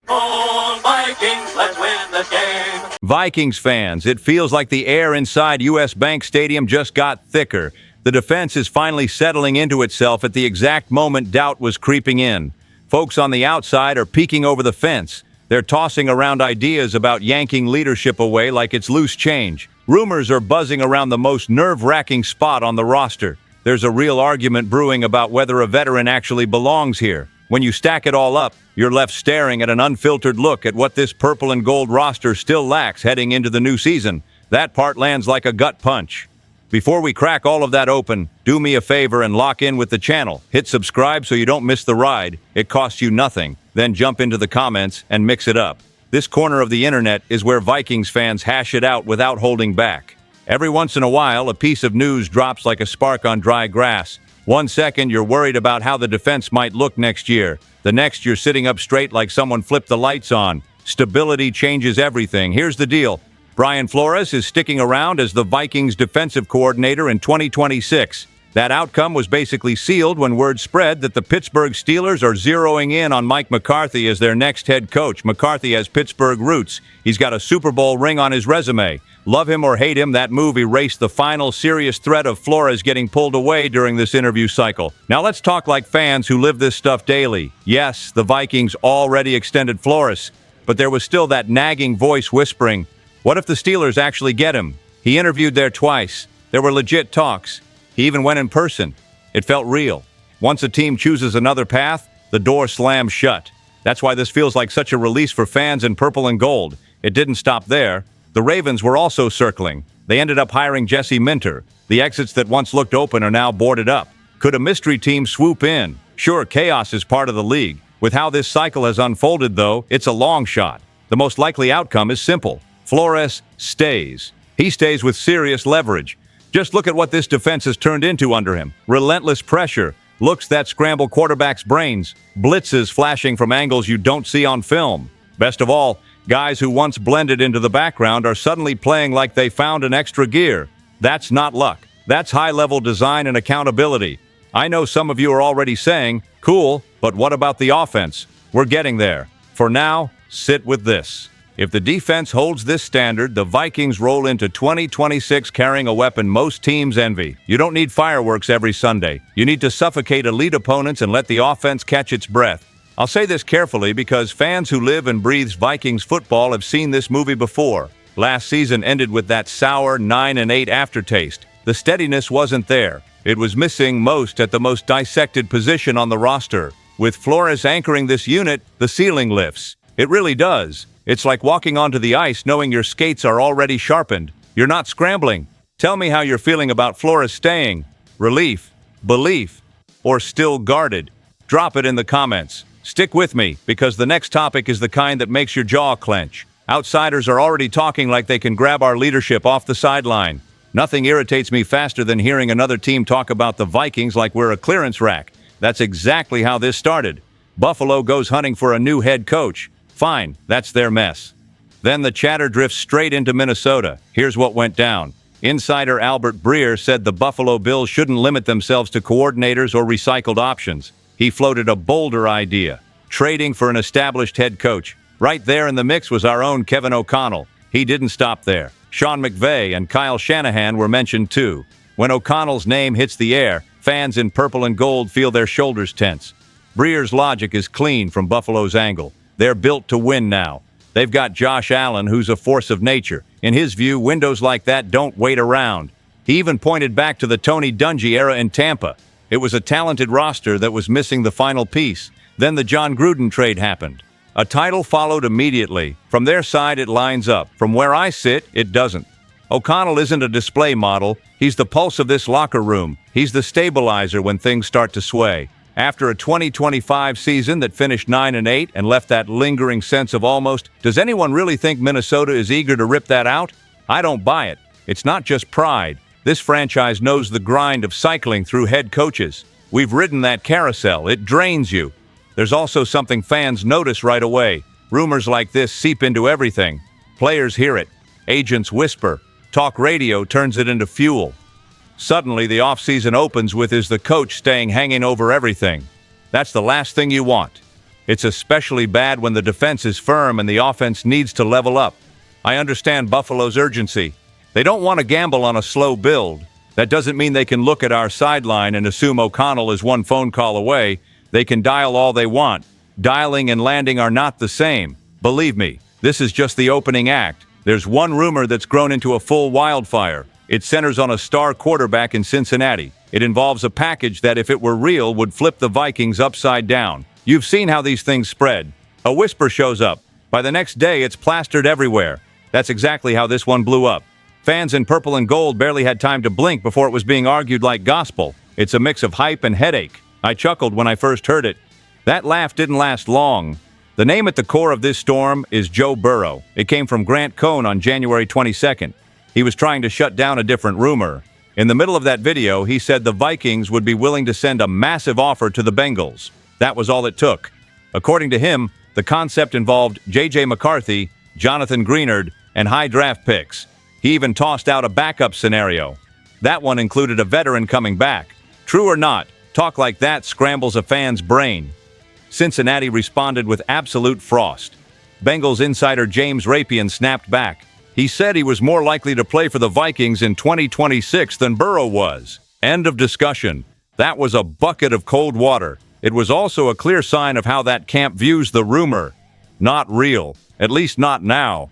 SKOL Vikings, let's win this game. Vikings fans, it feels like the air inside U.S. Bank Stadium just got thicker. The defense is finally settling into itself at the exact moment doubt was creeping in. Folks on the outside are peeking over the fence. They're tossing around ideas about yanking leadership away like it's loose change. Rumors are buzzing around the most nerve-wracking spot on the roster. There's a real argument brewing about whether a veteran actually belongs here. When you stack it all up, you're left staring at an unfiltered look at what this purple and gold roster still lacks heading into the new season. That part lands like a gut punch. Before we crack all of that open, do me a favor and lock in with the channel. Hit subscribe so you don't miss the ride. It costs you nothing. Then jump into the comments and mix it up. This corner of the internet is where Vikings fans hash it out without holding back. Every once in a while, a piece of news drops like a spark on dry grass. 1 second, you're worried about how the defense might look next year. The next, you're sitting up straight like someone flipped the lights on. Stability changes everything. Here's the deal. Brian Flores is sticking around as the Vikings defensive coordinator in 2026. That outcome was basically sealed when word spread that the Pittsburgh Steelers are zeroing in on Mike McCarthy as their next head coach. McCarthy has Pittsburgh roots. He's got a Super Bowl ring on his resume. Love him or hate him, that move erased the final serious threat of Flores getting pulled away during this interview cycle. Now let's talk like fans who live this stuff daily. Yes, the Vikings already extended Flores, but there was still that nagging voice whispering, what if the Steelers actually get him? He interviewed there twice. There were legit talks. He even went in person. It felt real. Once a team chooses another path, the door slams shut. That's why this feels like such a release for fans in purple and gold. It didn't stop there. The Ravens were also circling. They ended up hiring Jesse Minter. The exits that once looked open are now boarded up. Could a mystery team swoop in? Sure, chaos is part of the league. With how this cycle has unfolded, though, it's a long shot. The most likely outcome is simple. Flores stays. He stays with serious leverage. Just look at what this defense has turned into under him. Relentless pressure, looks that scramble quarterbacks' brains, blitzes flashing from angles you don't see on film. Best of all, guys who once blended into the background are suddenly playing like they found an extra gear. That's not luck. That's high-level design and accountability. I know some of you are already saying, cool, but what about the offense? We're getting there. For now, sit with this. If the defense holds this standard, the Vikings roll into 2026 carrying a weapon most teams envy. You don't need fireworks every Sunday. You need to suffocate elite opponents and let the offense catch its breath. I'll say this carefully because fans who live and breathe Vikings football have seen this movie before. Last season ended with that sour 9-8 aftertaste. The steadiness wasn't there. It was missing most at the most dissected position on the roster. With Flores anchoring this unit, the ceiling lifts. It really does. It's like walking onto the ice knowing your skates are already sharpened. You're not scrambling. Tell me how you're feeling about Flores staying. Relief, belief, or still guarded? Drop it in the comments. Stick with me, because the next topic is the kind that makes your jaw clench. Outsiders are already talking like they can grab our leadership off the sideline. Nothing irritates me faster than hearing another team talk about the Vikings like we're a clearance rack. That's exactly how this started. Buffalo goes hunting for a new head coach. Fine, that's their mess. Then the chatter drifts straight into Minnesota. Here's what went down. Insider Albert Breer said the Buffalo Bills shouldn't limit themselves to coordinators or recycled options. He floated a bolder idea, trading for an established head coach. Right there in the mix was our own Kevin O'Connell. He didn't stop there. Sean McVay and Kyle Shanahan were mentioned too. When O'Connell's name hits the air, fans in purple and gold feel their shoulders tense. Breer's logic is clean from Buffalo's angle. They're built to win now. They've got Josh Allen, who's a force of nature. In his view, windows like that don't wait around. He even pointed back to the Tony Dungy era in Tampa. It was a talented roster that was missing the final piece. Then the John Gruden trade happened. A title followed immediately. From their side, it lines up. From where I sit, it doesn't. O'Connell isn't a display model. He's the pulse of this locker room. He's the stabilizer when things start to sway. After a 2025 season that finished 9-8 and left that lingering sense of almost, does anyone really think Minnesota is eager to rip that out? I don't buy it. It's not just pride. This franchise knows the grind of cycling through head coaches. We've ridden that carousel. It drains you. There's also something fans notice right away. Rumors like this seep into everything. Players hear it. Agents whisper. Talk radio turns it into fuel. Suddenly, the offseason opens with is the coach staying hanging over everything. That's the last thing you want. It's especially bad when the defense is firm and the offense needs to level up. I understand Buffalo's urgency. They don't want to gamble on a slow build. That doesn't mean they can look at our sideline and assume O'Connell is one phone call away. They can dial all they want. Dialing and landing are not the same. Believe me, this is just the opening act. There's one rumor that's grown into a full wildfire. It centers on a star quarterback in Cincinnati. It involves a package that, if it were real, would flip the Vikings upside down. You've seen how these things spread. A whisper shows up. By the next day, it's plastered everywhere. That's exactly how this one blew up. Fans in purple and gold barely had time to blink before it was being argued like gospel. It's a mix of hype and headache. I chuckled when I first heard it. That laugh didn't last long. The name at the core of this storm is Joe Burrow. It came from Grant Cohn on January 22nd. He was trying to shut down a different rumor. In the middle of that video, he said the Vikings would be willing to send a massive offer to the Bengals. That was all it took. According to him, the concept involved J.J. McCarthy, Jonathan Greenard, and high draft picks. He even tossed out a backup scenario. That one included a veteran coming back. True or not, talk like that scrambles a fan's brain. Cincinnati responded with absolute frost. Bengals insider James Rapien snapped back. He said he was more likely to play for the Vikings in 2026 than Burrow was. End of discussion. That was a bucket of cold water. It was also a clear sign of how that camp views the rumor. Not real. At least not now.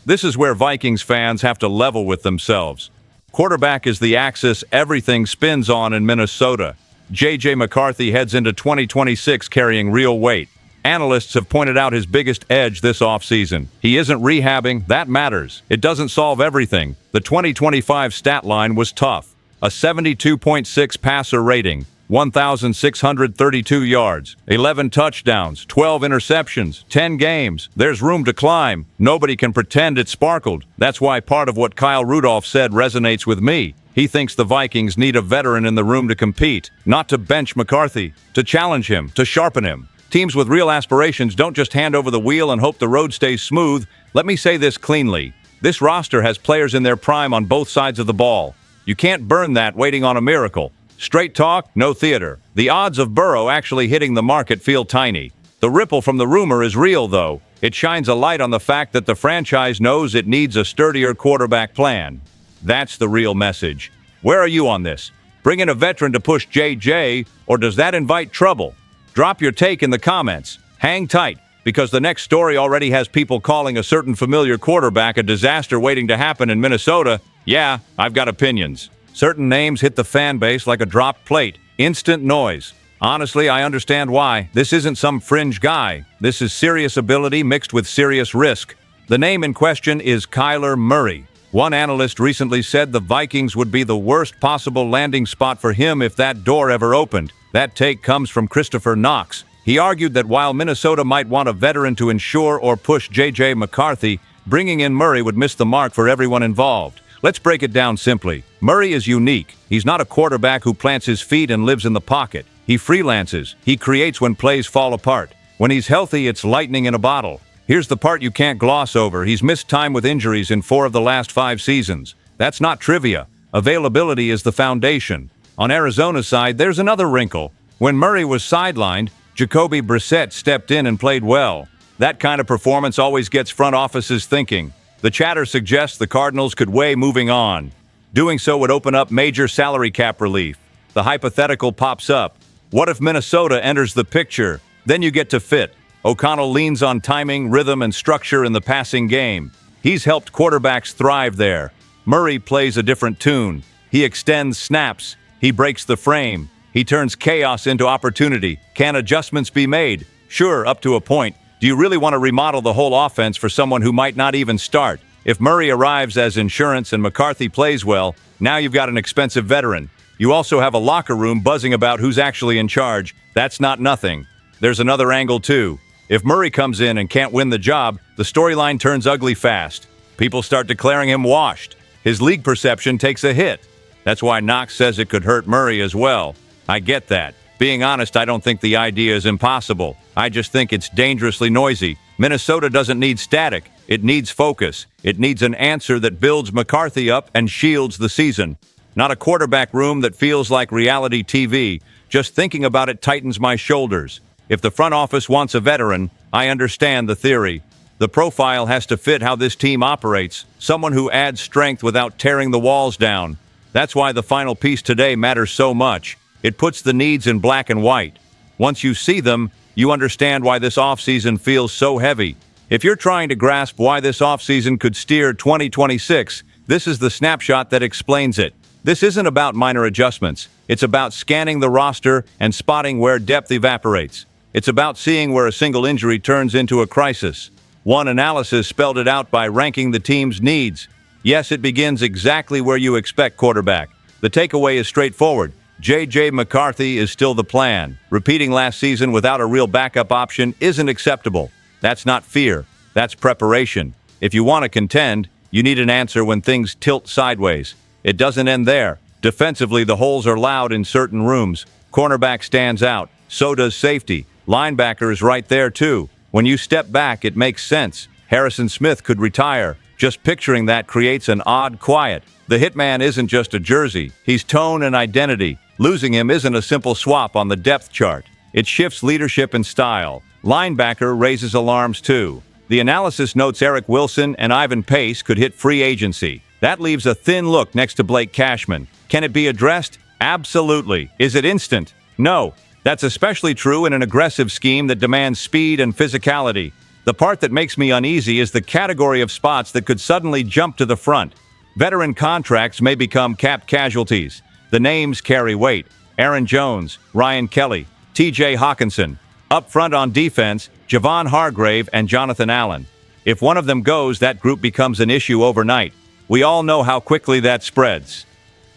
This is where Vikings fans have to level with themselves. Quarterback is the axis everything spins on in Minnesota. J.J. McCarthy heads into 2026 carrying real weight. Analysts have pointed out his biggest edge this offseason. He isn't rehabbing. That matters. It doesn't solve everything. The 2025 stat line was tough. A 72.6 passer rating, 1,632 yards, 11 touchdowns, 12 interceptions, 10 games. There's room to climb. Nobody can pretend it sparkled. That's why part of what Kyle Rudolph said resonates with me. He thinks the Vikings need a veteran in the room to compete, not to bench McCarthy, to challenge him, to sharpen him. Teams with real aspirations don't just hand over the wheel and hope the road stays smooth. Let me say this cleanly. This roster has players in their prime on both sides of the ball. You can't burn that waiting on a miracle. Straight talk, no theater. The odds of Burrow actually hitting the market feel tiny. The ripple from the rumor is real, though. It shines a light on the fact that the franchise knows it needs a sturdier quarterback plan. That's the real message. Where are you on this? Bring in a veteran to push JJ, or does that invite trouble? Drop your take in the comments. Hang tight, because the next story already has people calling a certain familiar quarterback a disaster waiting to happen in Minnesota. Yeah, I've got opinions. Certain names hit the fan base like a dropped plate. Instant noise. Honestly, I understand why. This isn't some fringe guy. This is serious ability mixed with serious risk. The name in question is Kyler Murray. One analyst recently said the Vikings would be the worst possible landing spot for him if that door ever opened. That take comes from Christopher Knox. He argued that while Minnesota might want a veteran to ensure or push J.J. McCarthy, bringing in Murray would miss the mark for everyone involved. Let's break it down simply. Murray is unique. He's not a quarterback who plants his feet and lives in the pocket. He freelances. He creates when plays fall apart. When he's healthy, it's lightning in a bottle. Here's the part you can't gloss over. He's missed time with injuries in 4 of the last 5 seasons. That's not trivia. Availability is the foundation. On Arizona's side, there's another wrinkle. When Murray was sidelined, Jacoby Brissett stepped in and played well. That kind of performance always gets front offices thinking. The chatter suggests the Cardinals could weigh moving on. Doing so would open up major salary cap relief. The hypothetical pops up. What if Minnesota enters the picture? Then you get to fit. O'Connell leans on timing, rhythm, and structure in the passing game. He's helped quarterbacks thrive there. Murray plays a different tune. He extends snaps. He breaks the frame. He turns chaos into opportunity. Can adjustments be made? Sure, up to a point. Do you really want to remodel the whole offense for someone who might not even start? If Murray arrives as insurance and McCarthy plays well, now you've got an expensive veteran. You also have a locker room buzzing about who's actually in charge. That's not nothing. There's another angle, too. If Murray comes in and can't win the job, the storyline turns ugly fast. People start declaring him washed. His league perception takes a hit. That's why Knox says it could hurt Murray as well. I get that. Being honest, I don't think the idea is impossible. I just think it's dangerously noisy. Minnesota doesn't need static. It needs focus. It needs an answer that builds McCarthy up and shields the season. Not a quarterback room that feels like reality TV. Just thinking about it tightens my shoulders. If the front office wants a veteran, I understand the theory. The profile has to fit how this team operates, someone who adds strength without tearing the walls down. That's why the final piece today matters so much. It puts the needs in black and white. Once you see them, you understand why this offseason feels so heavy. If you're trying to grasp why this offseason could steer 2026, this is the snapshot that explains it. This isn't about minor adjustments. It's about scanning the roster and spotting where depth evaporates. It's about seeing where a single injury turns into a crisis. One analysis spelled it out by ranking the team's needs. Yes, it begins exactly where you expect quarterback. The takeaway is straightforward. J.J. McCarthy is still the plan. Repeating last season without a real backup option isn't acceptable. That's not fear. That's preparation. If you want to contend, you need an answer when things tilt sideways. It doesn't end there. Defensively, the holes are loud in certain rooms. Cornerback stands out. So does safety. Linebacker is right there, too. When you step back, it makes sense. Harrison Smith could retire. Just picturing that creates an odd quiet. The hitman isn't just a jersey. He's tone and identity. Losing him isn't a simple swap on the depth chart. It shifts leadership and style. Linebacker raises alarms too. The analysis notes Eric Wilson and Ivan Pace could hit free agency. That leaves a thin look next to Blake Cashman. Can it be addressed? Absolutely. Is it instant? No. That's especially true in an aggressive scheme that demands speed and physicality. The part that makes me uneasy is the category of spots that could suddenly jump to the front. Veteran contracts may become cap casualties. The names carry weight. Aaron Jones, Ryan Kelly, T.J. Hawkinson. Up front on defense, Javon Hargrave and Jonathan Allen. If one of them goes, that group becomes an issue overnight. We all know how quickly that spreads.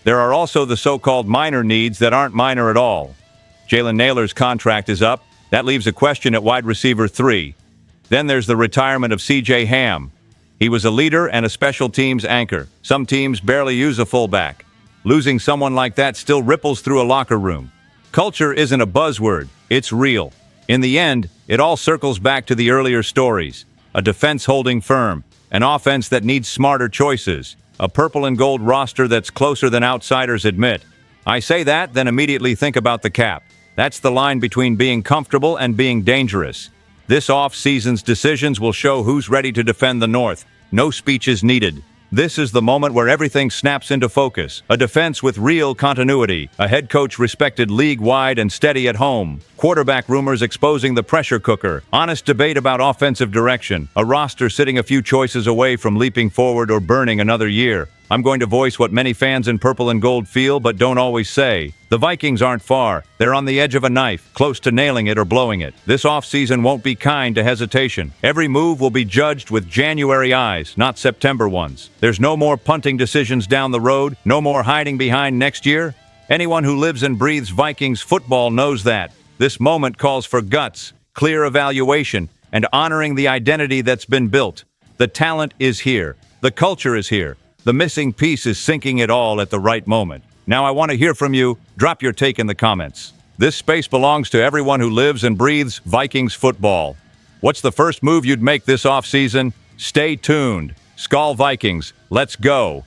There are also the so-called minor needs that aren't minor at all. Jalen Naylor's contract is up. That leaves a question at wide receiver 3. Then there's the retirement of C.J. Ham. He was a leader and a special teams anchor. Some teams barely use a fullback. Losing someone like that still ripples through a locker room. Culture isn't a buzzword. It's real. In the end, it all circles back to the earlier stories. A defense holding firm. An offense that needs smarter choices. A purple and gold roster that's closer than outsiders admit. I say that, then immediately think about the cap. That's the line between being comfortable and being dangerous. This off-season's decisions will show who's ready to defend the North. No speeches needed. This is the moment where everything snaps into focus. A defense with real continuity. A head coach respected league-wide and steady at home. Quarterback rumors exposing the pressure cooker. Honest debate about offensive direction. A roster sitting a few choices away from leaping forward or burning another year. I'm going to voice what many fans in purple and gold feel but don't always say. The Vikings aren't far. They're on the edge of a knife, close to nailing it or blowing it. This offseason won't be kind to hesitation. Every move will be judged with January eyes, not September ones. There's no more punting decisions down the road, no more hiding behind next year. Anyone who lives and breathes Vikings football knows that. This moment calls for guts, clear evaluation, and honoring the identity that's been built. The talent is here. The culture is here. The missing piece is sinking it all at the right moment. Now I want to hear from you. Drop your take in the comments. This space belongs to everyone who lives and breathes Vikings football. What's the first move you'd make this offseason? Stay tuned. SKOL Vikings, let's go.